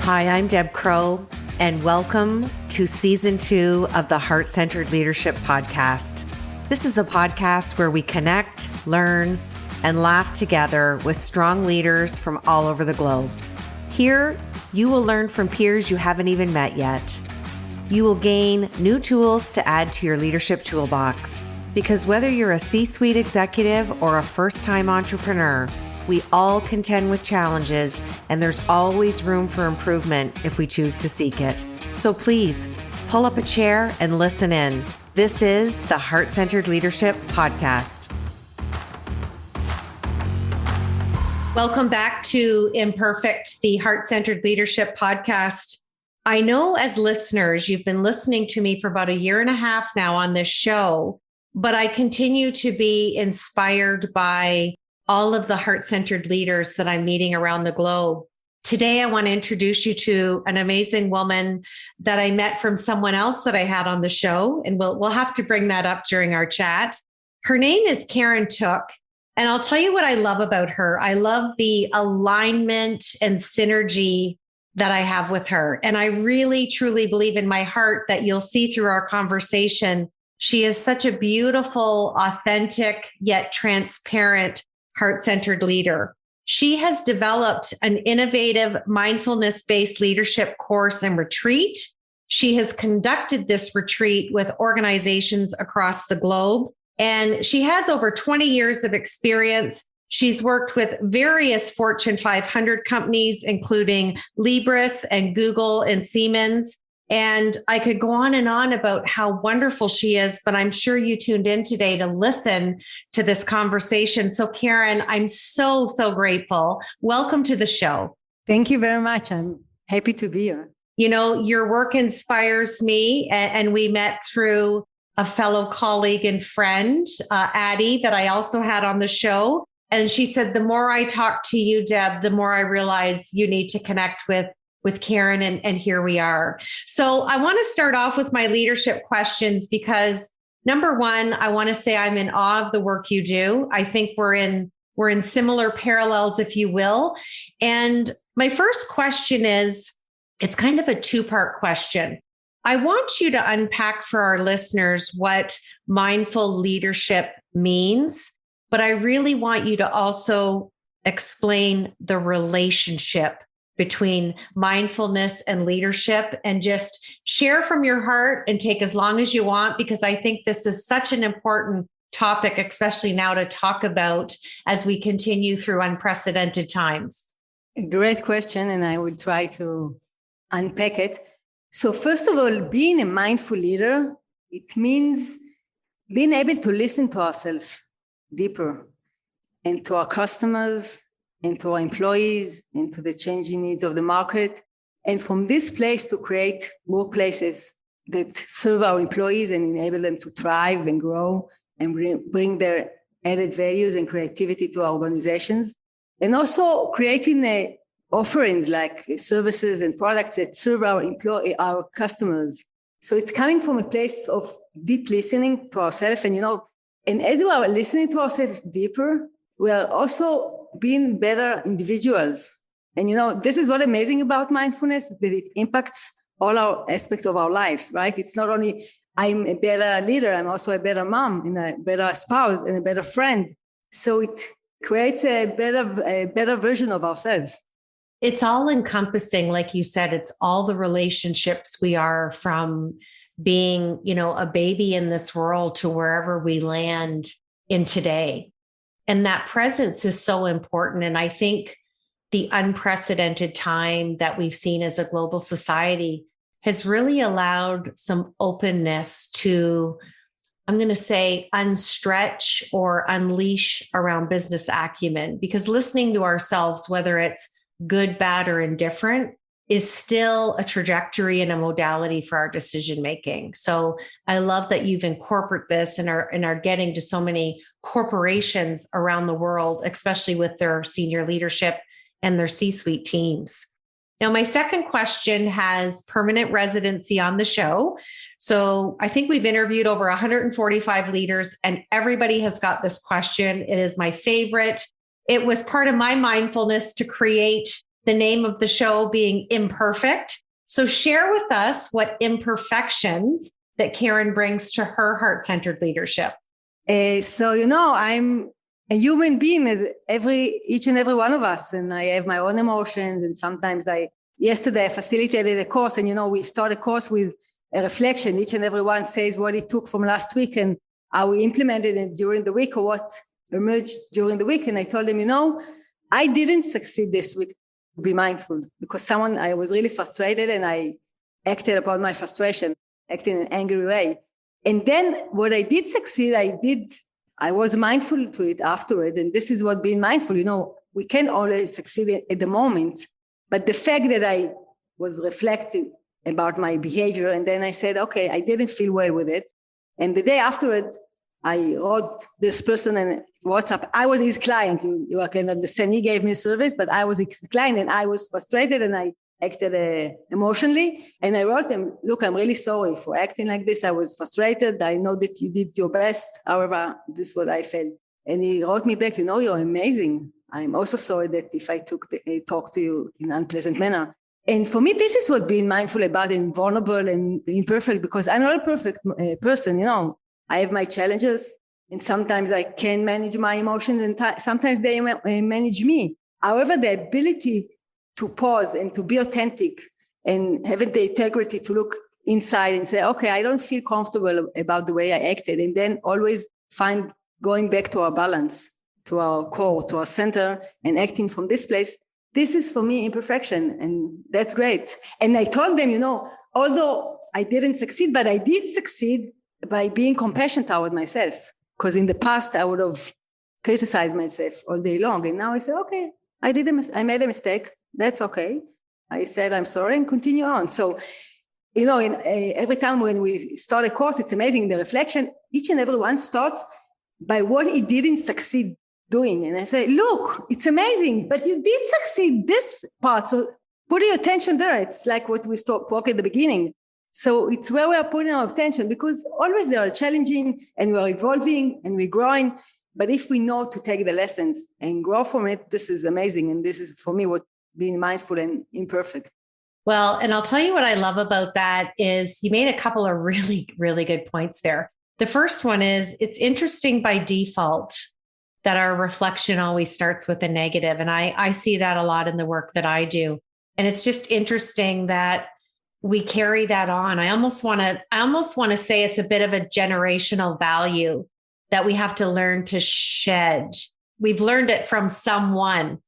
Hi, I'm Deb Crow, and welcome to Season 2 of the Heart-Centered Leadership Podcast. This is a podcast where we connect, learn, and laugh together with strong leaders from all over the globe. Here, you will learn from peers you haven't even met yet. You will gain new tools to add to your leadership toolbox, because whether you're a C-suite executive or a first-time entrepreneur, we all contend with challenges, and there's always room for improvement if we choose to seek it. So please, pull up a chair and listen in. This is the Heart-Centered Leadership Podcast. Welcome back to Imperfect, the Heart-Centered Leadership Podcast. I know as listeners, you've been listening to me for about 1.5 years now on this show, but I continue to be inspired by all of the heart-centered leaders that I'm meeting around the globe. Today, I want to introduce you to an amazing woman that I met from someone else that I had on the show, and we'll have to bring that up during our chat. Her name is Keren Tsuk, and I'll tell you what I love about her. I love the alignment and synergy that I have with her. And I really, truly believe in my heart that you'll see through our conversation, she is such a beautiful, authentic, yet transparent heart-centered leader. She has developed an innovative mindfulness-based leadership course and retreat. She has conducted this retreat with organizations across the globe, and she has over 20 years of experience. She's worked with various Fortune 500 companies, including Libris and Google and Siemens. And I could go on and on about how wonderful she is, but I'm sure you tuned in today to listen to this conversation. So Keren, I'm so grateful. Welcome to the show. Thank you very much. I'm happy to be here. You know, your work inspires me, and we met through a fellow colleague and friend, Addie, that I also had on the show. And she said, the more I talk to you, Deb, the more I realize you need to connect with Keren, and here we are. So I want to start off with my leadership questions because number one, I want to say I'm in awe of the work you do. I think we're in similar parallels, if you will. And my first question is, it's kind of a two-part question. I want you to unpack for our listeners what mindful leadership means, but I really want you to also explain the relationship between mindfulness and leadership, and just share from your heart and take as long as you want, because I think this is such an important topic, especially now to talk about as we continue through unprecedented times. Great question, and I will try to unpack it. So first of all, being a mindful leader, it means being able to listen to ourselves deeper and to our customers and to our employees, and to the changing needs of the market. And from this place to create workplaces that serve our employees and enable them to thrive and grow and bring their added values and creativity to our organizations. And also creating offerings like services and products that serve our customers. So it's coming from a place of deep listening to ourselves. And as we are listening to ourselves deeper, we are also being better individuals. And, this is what's amazing about mindfulness, that it impacts all our aspects of our lives, right? It's not only I'm a better leader, I'm also a better mom and a better spouse and a better friend. So it creates a better version of ourselves. It's all encompassing. Like you said, it's all the relationships we are, from being, a baby in this world to wherever we land in today. And that presence is so important. And I think the unprecedented time that we've seen as a global society has really allowed some openness to, I'm going to say, unstretch or unleash around business acumen, because listening to ourselves, whether it's good, bad, or indifferent, is still a trajectory and a modality for our decision making. So I love that you've incorporated this and are getting to so many corporations around the world, especially with their senior leadership and their C-suite teams. Now, my second question has permanent residency on the show. So I think we've interviewed over 145 leaders, and everybody has got this question. It is my favorite. It was part of my mindfulness to create the name of the show being Imperfect. So share with us what imperfections that Keren brings to her heart-centered leadership. I'm a human being as each and every one of us, and I have my own emotions. And sometimes yesterday I facilitated a course, and we start a course with a reflection. Each and every one says what it took from last week and how we implemented it during the week or what emerged during the week. And I told them, I didn't succeed this week to be mindful because I was really frustrated and I acted upon my frustration, acted in an angry way. And then what I did succeed, I was mindful to it afterwards. And this is what being mindful, we can't always succeed at the moment. But the fact that I was reflecting about my behavior, and then I said, okay, I didn't feel well with it. And the day afterward, I wrote this person in WhatsApp. I was his client. You can understand. He gave me a service, but I was his client and I was frustrated and I acted emotionally. And I wrote him, look, I'm really sorry for acting like this. I was frustrated. I know that you did your best. However, this is what I felt. And he wrote me back, you're amazing. I'm also sorry that if I talk to you in an unpleasant manner. And for me, this is what being mindful about and vulnerable and imperfect, because I'm not a perfect person, I have my challenges and sometimes I can manage my emotions and sometimes they manage me. However, the ability to pause and to be authentic and having the integrity to look inside and say, okay, I don't feel comfortable about the way I acted. And then always find going back to our balance, to our core, to our center and acting from this place. This is for me imperfection, and that's great. And I told them, although I didn't succeed, but I did succeed by being compassionate toward myself. Because in the past, I would have criticized myself all day long. And now I say, okay, I made a mistake. That's okay. I said, I'm sorry and continue on. So, every time when we start a course, it's amazing. The reflection, each and every one starts by what he didn't succeed doing. And I say, look, it's amazing, but you did succeed this part. So put your attention there. It's like what we spoke at the beginning. So it's where we are putting our attention, because always they are challenging and we're evolving and we're growing. But if we know to take the lessons and grow from it, this is amazing. And this is for me what being mindful and imperfect. Well, and I'll tell you what I love about that is you made a couple of really, really good points there. The first one is it's interesting by default that our reflection always starts with a negative. And I see that a lot in the work that I do. And it's just interesting that we carry that on. I almost want to say it's a bit of a generational value that we have to learn to shed. We've learned it from someone.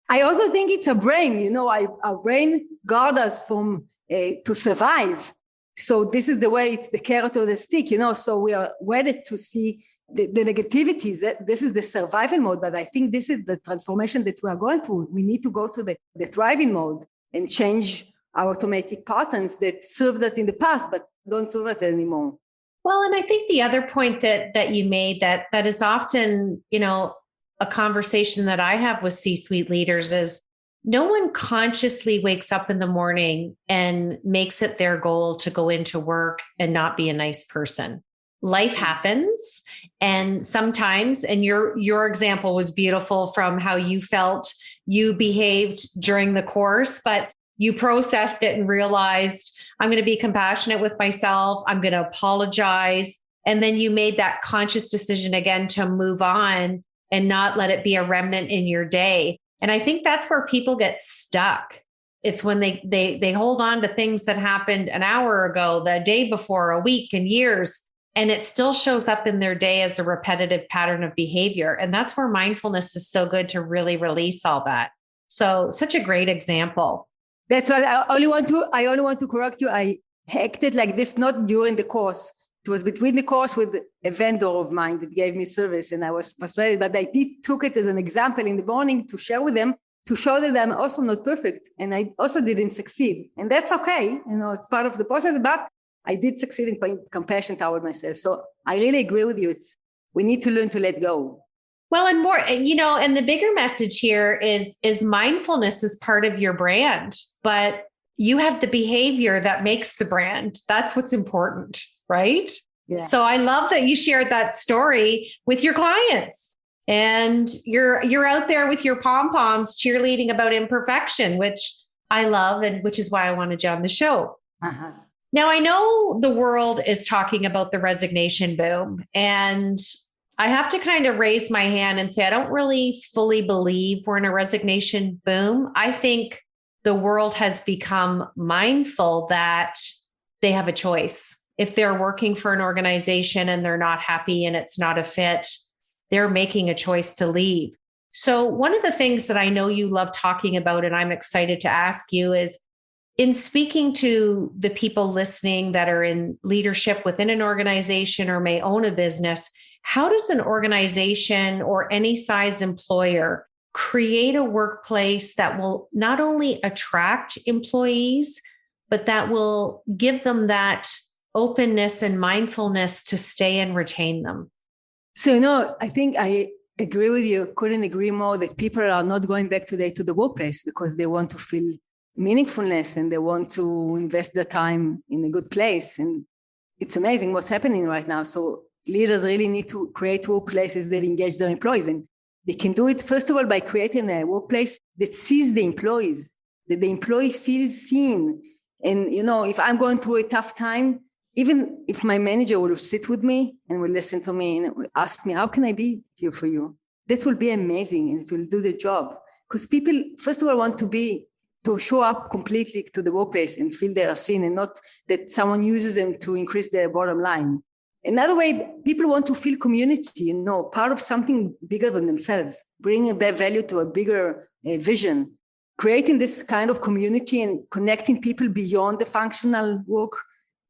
I also think it's a brain, our brain guards us from to survive. So this is the way, it's the carrot or the stick, so we are wedded to see the negativities. This is the survival mode, but I think this is the transformation that we are going through. We need to go to the thriving mode and change our automatic patterns that served us in the past, but don't serve us anymore. Well, and I think the other point that you made that is often, a conversation that I have with C-suite leaders is no one consciously wakes up in the morning and makes it their goal to go into work and not be a nice person. Life happens. And sometimes, and your example was beautiful from how you felt you behaved during the course, but you processed it and realized, I'm going to be compassionate with myself. I'm going to apologize. And then you made that conscious decision again to move on and not let it be a remnant in your day. And I think that's where people get stuck. It's when they hold on to things that happened an hour ago, the day before, a week, and years, and it still shows up in their day as a repetitive pattern of behavior. And that's where mindfulness is so good to really release all that. So such a great example. That's right. I only want to correct you. I acted like this not during the course. It was between the course with a vendor of mine that gave me service, and I was frustrated. But I took it as an example in the morning to share with them, to show that I'm also not perfect, and I also didn't succeed, and that's okay. It's part of the process. But I did succeed in being compassionate toward myself. So I really agree with you. We need to learn to let go. Well, and more, and the bigger message here is mindfulness is part of your brand, but you have the behavior that makes the brand. That's what's important, right? Yeah. So I love that you shared that story with your clients and you're out there with your pom-poms cheerleading about imperfection, which I love, and which is why I wanted you on the show. Uh-huh. Now, I know the world is talking about the resignation boom, and I have to kind of raise my hand and say, I don't really fully believe we're in a resignation boom. I think the world has become mindful that they have a choice. If they're working for an organization and they're not happy and it's not a fit, they're making a choice to leave. So one of the things that I know you love talking about, and I'm excited to ask you, is in speaking to the people listening that are in leadership within an organization or may own a business, how does an organization or any size employer create a workplace that will not only attract employees, but that will give them that openness and mindfulness to stay and retain them? So, I think I agree with you. Couldn't agree more that people are not going back today to the workplace because they want to feel meaningfulness and they want to invest their time in a good place. And it's amazing what's happening right now. So leaders really need to create workplaces that engage their employees. And they can do it, first of all, by creating a workplace that sees the employees, that the employee feels seen. And, if I'm going through a tough time, even if my manager will sit with me and will listen to me and will ask me, how can I be here for you? That will be amazing and it will do the job. Because people, first of all, want to show up completely to the workplace and feel they are seen and not that someone uses them to increase their bottom line. Another way, people want to feel community, part of something bigger than themselves, bringing their value to a bigger vision, creating this kind of community and connecting people beyond the functional work,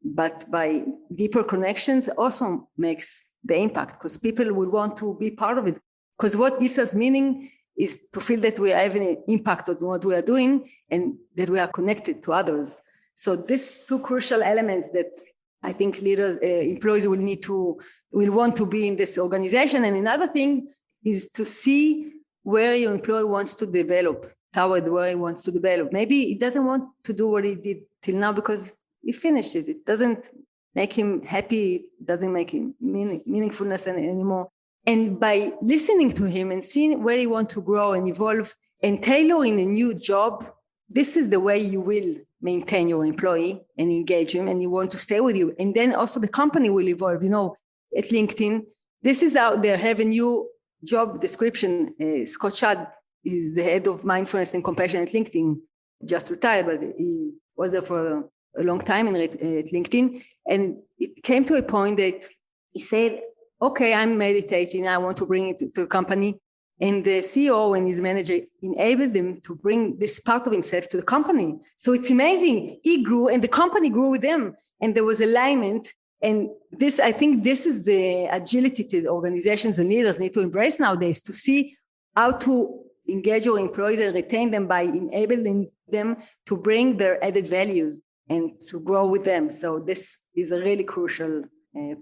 but by deeper connections also makes the impact because people will want to be part of it. Because what gives us meaning is to feel that we are having an impact on what we are doing and that we are connected to others. So these two crucial elements that I think leaders, employees will want to be in this organization. And another thing is to see where your employee wants to develop, toward where he wants to develop. Maybe he doesn't want to do what he did till now because he finished it. It doesn't make him happy. It doesn't make him meaningfulness anymore. And by listening to him and seeing where he wants to grow and evolve and tailoring a new job, this is the way you will maintain your employee and engage him and you want to stay with you. And then also the company will evolve. At LinkedIn, this is out there, have a new job description. Scott Shad is the head of mindfulness and compassion at LinkedIn, just retired, but he was there for a long time at LinkedIn. And it came to a point that he said, okay, I'm meditating. I want to bring it to the company. And the CEO and his manager enabled them to bring this part of himself to the company. So it's amazing. He grew and the company grew with them. And there was alignment. And I think this is the agility that organizations and leaders need to embrace nowadays, to see how to engage your employees and retain them by enabling them to bring their added values and to grow with them. So this is a really crucial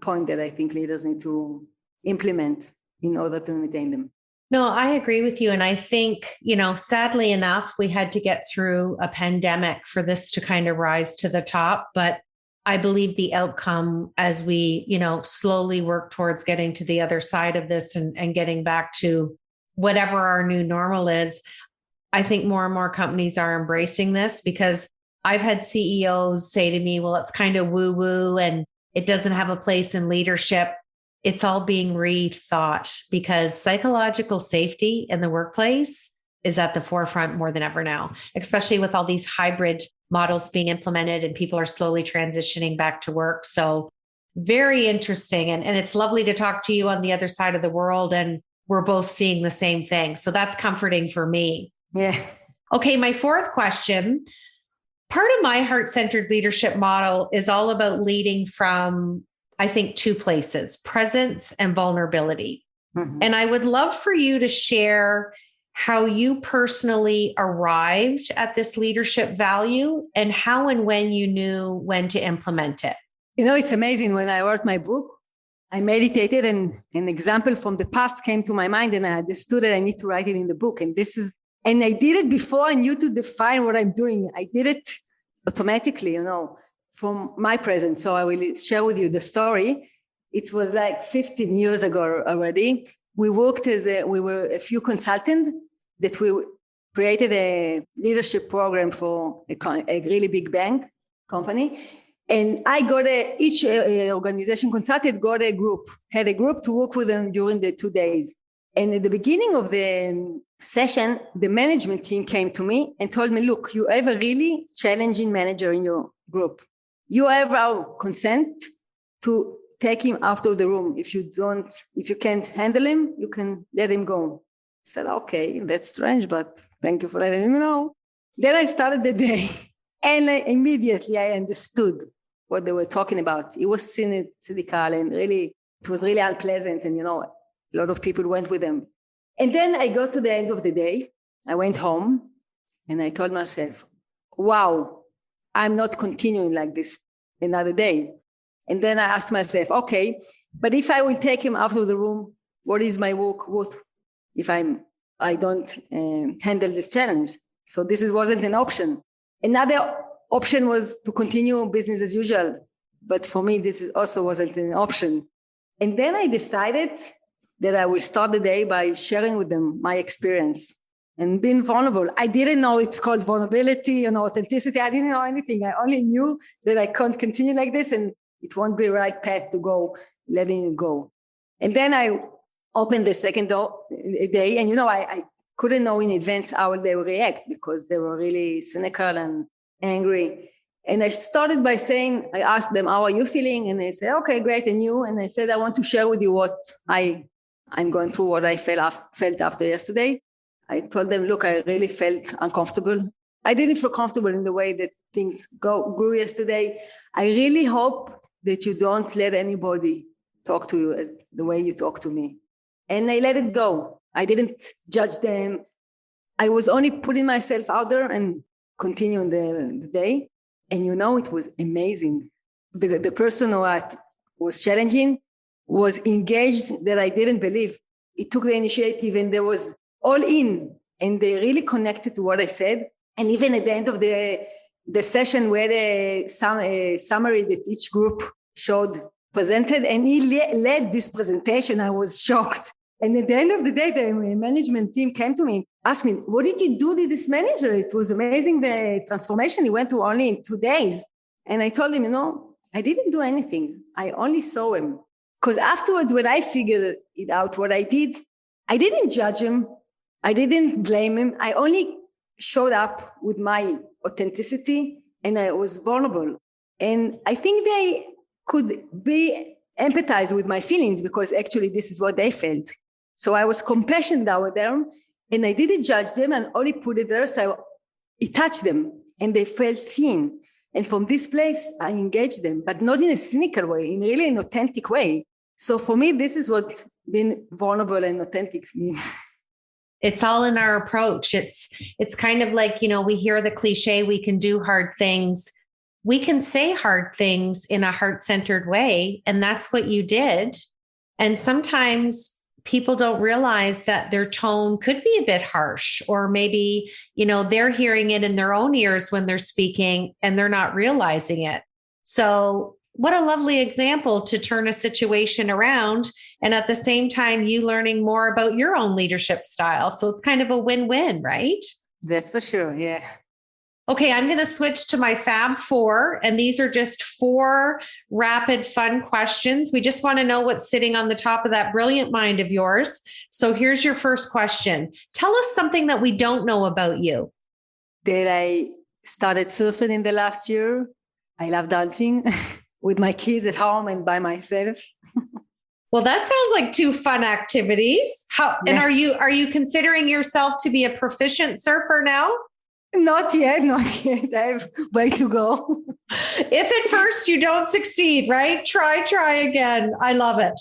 point that I think leaders need to implement in order to retain them. No, I agree with you. And I think, sadly enough, we had to get through a pandemic for this to kind of rise to the top. But I believe the outcome as we, slowly work towards getting to the other side of this and getting back to whatever our new normal is, I think more and more companies are embracing this because I've had CEOs say to me, well, it's kind of woo-woo and it doesn't have a place in leadership. It's all being rethought because psychological safety in the workplace is at the forefront more than ever now, especially with all these hybrid models being implemented and people are slowly transitioning back to work. So very interesting. And it's lovely to talk to you on the other side of the world. And we're both seeing the same thing. So that's comforting for me. Yeah. Okay. My fourth question. Part of my heart-centered leadership model is all about leading from, I think, two places, presence and vulnerability. Mm-hmm. And I would love for you to share how you personally arrived at this leadership value and how and when you knew when to implement it. It's amazing. When I wrote my book, I meditated and an example from the past came to my mind and I understood that I need to write it in the book. And I did it before I knew to define what I'm doing. I did it automatically, from my presence. So I will share with you the story. It was like 15 years ago already. we worked we were a few consultants that we created a leadership program for a really big bank company. And I got each organization consultant had a group to work with them during the 2 days. And at the beginning of the session, the management team came to me and told me, look, you have a really challenging manager in your group. You have our consent to take him out of the room. If you can't handle him, you can let him go. I said, okay, that's strange, but thank you for letting me know. Then I started the day and immediately I understood what they were talking about. It was cynical and really, it was really unpleasant. And, a lot of people went with them. And then I got to the end of the day. I went home and I told myself, wow, I'm not continuing like this another day. And then I asked myself, okay, but if I will take him out of the room, what is my work worth if I don't handle this challenge? So this wasn't an option. Another option was to continue business as usual. But for me, this also wasn't an option. And then I decided that I will start the day by sharing with them my experience and being vulnerable. I didn't know it's called vulnerability and authenticity. I didn't know anything. I only knew that I can't continue like this and it won't be the right path to go, letting it go. And then I opened the second day and, I couldn't know in advance how they would react because they were really cynical and angry. And I started by saying, I asked them, how are you feeling? And they said, okay, great. And you? And I said, I want to share with you what I'm going through, what I felt after yesterday. I told them, look, I really felt uncomfortable. I didn't feel comfortable in the way that things grew yesterday. I really hope that you don't let anybody talk to you as the way you talk to me. And I let it go. I didn't judge them. I was only putting myself out there and continuing the day. And it was amazing. The person who was challenging was engaged that I didn't believe. It took the initiative and there was all in. And they really connected to what I said. And even at the end of the session, we had a summary that each group presented, and he led this presentation. I was shocked. And at the end of the day, the management team came to me, asked me, what did you do to this manager? It was amazing, the transformation he went through only in 2 days. And I told him, I didn't do anything. I only saw him. Because afterwards, when I figured it out, what I didn't judge him. I didn't blame him. I only showed up with my authenticity and I was vulnerable. And I think they could be empathized with my feelings because actually this is what they felt. So I was compassionate with them and I didn't judge them and only put it there. So it touched them and they felt seen. And from this place, I engaged them, but not in a cynical way, in really an authentic way. So for me, this is what being vulnerable and authentic means. It's all in our approach. It's kind of like, we hear the cliche, we can do hard things. We can say hard things in a heart-centered way. And that's what you did. And sometimes people don't realize that their tone could be a bit harsh, or maybe, they're hearing it in their own ears when they're speaking and they're not realizing it. So what a lovely example to turn a situation around. And at the same time, you learning more about your own leadership style. So it's kind of a win-win, right? That's for sure. Yeah. Okay, I'm going to switch to my Fab Four, and these are just 4 rapid, fun questions. We just want to know what's sitting on the top of that brilliant mind of yours. So here's your first question. Tell us something that we don't know about you. That I started surfing in the last year. I love dancing with my kids at home and by myself. Well, that sounds like 2 fun activities. And are you considering yourself to be a proficient surfer now? Not yet. I have way to go. If at first you don't succeed, right? Try again. I love it.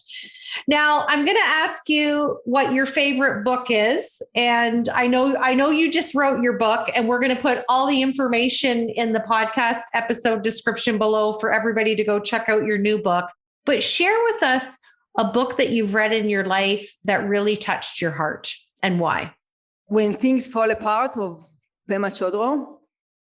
Now, I'm going to ask you what your favorite book is. And I know you just wrote your book, and we're going to put all the information in the podcast episode description below for everybody to go check out your new book. But share with us a book that you've read in your life that really touched your heart and why. When Things Fall Apart of Pema Chodron.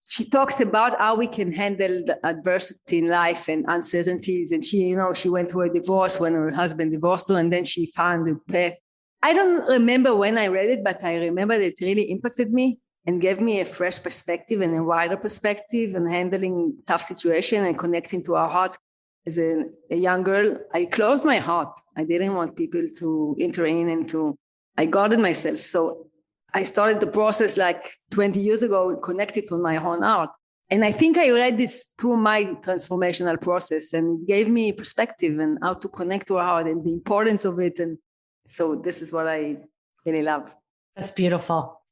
She talks about how we can handle the adversity in life and uncertainties. And she went through a divorce when her husband divorced her, and then she found a path I don't remember when I read it, but I remember that it really impacted me and gave me a fresh perspective and a wider perspective and handling tough situation and connecting to our hearts. As a young girl, I closed my heart. I didn't want people to enter in I guarded myself. So I started the process like 20 years ago, connected to my own heart. And I think I read this through my transformational process and gave me perspective and how to connect to our heart and the importance of it. And so this is what I really love. That's beautiful.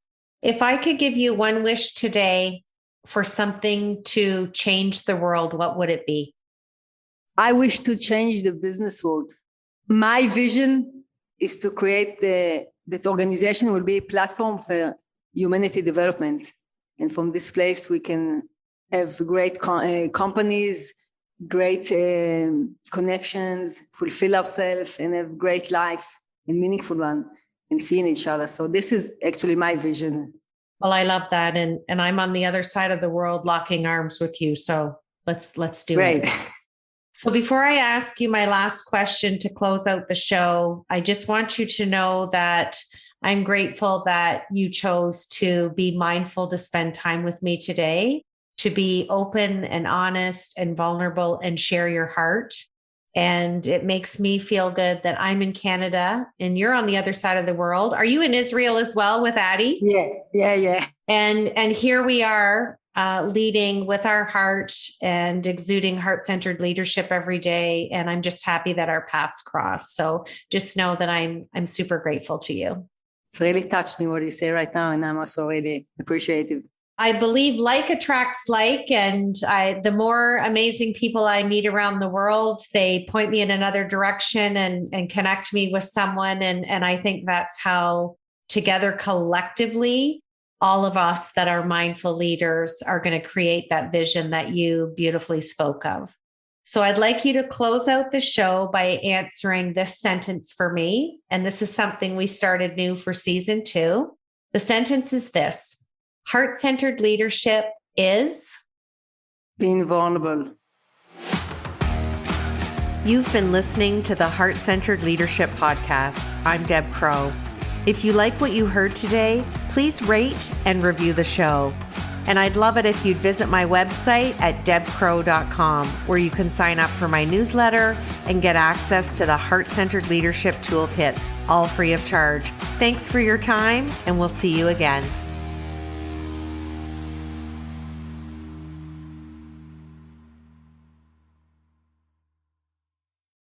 If I could give you one wish today for something to change the world, what would it be? I wish to change the business world. My vision is to create that organization will be a platform for humanity development. And from this place, we can have great companies, great connections, fulfill ourselves, and have great life and meaningful one and seeing each other. So this is actually my vision. Well, I love that. And I'm on the other side of the world locking arms with you. So let's do Great. it. So before I ask you my last question to close out the show, I just want you to know that I'm grateful that you chose to be mindful to spend time with me today, to be open and honest and vulnerable and share your heart. And it makes me feel good that I'm in Canada and you're on the other side of the world. Are you in Israel as well with Addie? Yeah. And here we are leading with our heart and exuding heart-centered leadership every day. And I'm just happy that our paths cross. So just know that I'm super grateful to you. It's really touched me what you say right now. And I'm also really appreciative. I believe like attracts like, and the more amazing people I meet around the world, they point me in another direction and connect me with someone. And I think that's how together collectively, all of us that are mindful leaders are going to create that vision that you beautifully spoke of. So I'd like you to close out the show by answering this sentence for me. And this is something we started new for season 2. The sentence is this: heart-centered leadership is being vulnerable. You've been listening to the Heart-Centered Leadership Podcast. I'm Deb Crow. If you like what you heard today, please rate and review the show. And I'd love it if you'd visit my website at debcrow.com, where you can sign up for my newsletter and get access to the Heart-Centered Leadership Toolkit, all free of charge. Thanks for your time, and we'll see you again.